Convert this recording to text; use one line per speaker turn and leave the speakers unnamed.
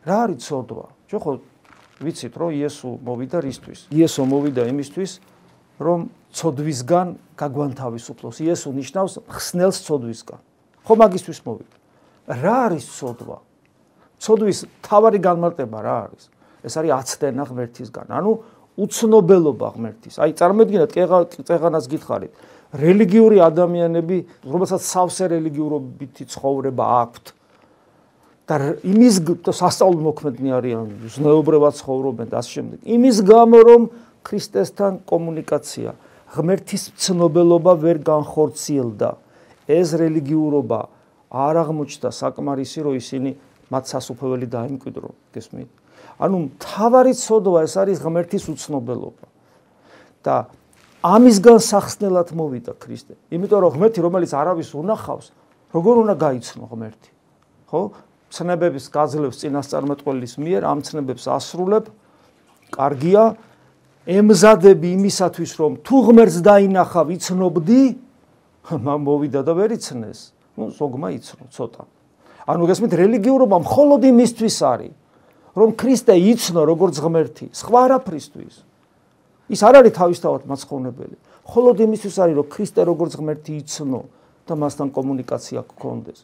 რა არის ცოდვა? ჩვენ ხო ვიცით, რომ იესო მოვიდა რისთვის? იესო მოვიდა იმისთვის, რომ ცოდვისგან გაგვანთავისუფლოს. იესო ნიშნავს ხსნელს ცოდვისგან. ხო მაგისთვის მოვიდა. რა არის ცოდვა? ცოდვის მთავარი განმარტება რა არის? ეს არის აცდენა ღმერთისგან. ანუ უცნობელობა ღმერთის. აი წარმოიდგინეთ, წეღანას გითხარით, რელიგიური ადამიანები, რომელსაც სავსე რელიგიურობითი ცხოვრება აქვთ და იმის სასწაულო მოქმედნი არიან, ზნეობრივად ცხოვრობენ და ასე შემდეგ. იმის გამო, რომ ქრისტესთან კომუნიკაცია, ღმერთის ცნობელობა ვერ განხორციელდა. ეს რელიგიურობა არ აღმოჩნდა საკმარისი, რომ ისინი მათ სასופველი დაიმკვიდრონ, გესმით? ანუ მთავარი ცოდვა ეს არის ღმერთის უცნობელობა. და ამისგან სახსნელად მოვიდა ქრისტე. იმიტომ რომ ღმერთი, რომელიც არავის უნახავს, როგორ უნდა გაიცნო ღმერთი? ხო? ცნებების გაძლევს წინასწარმეტყველის მიერ, ამ ცნებებს ასრულებ, კარგია, ემზადები იმისათვის, რომ თუ ღმერთს დაინახავ, იცნობდი, მოვიდა და ვერ იცნეს. ნუ ზოგმა იცნო ცოტა. ანუ გესმით, რელიგიურობა მხოლოდ იმისთვის არის, რომ ქრისტე იცნო როგორც ღმერთი, სხვა არაფრისთვის. ის არ არის თავისთავად მაცხოვნებელი. მხოლოდ იმისთვის არის, რომ ქრისტე როგორც ღმერთი იცნო და მასთან კომუნიკაცია გქონდეს.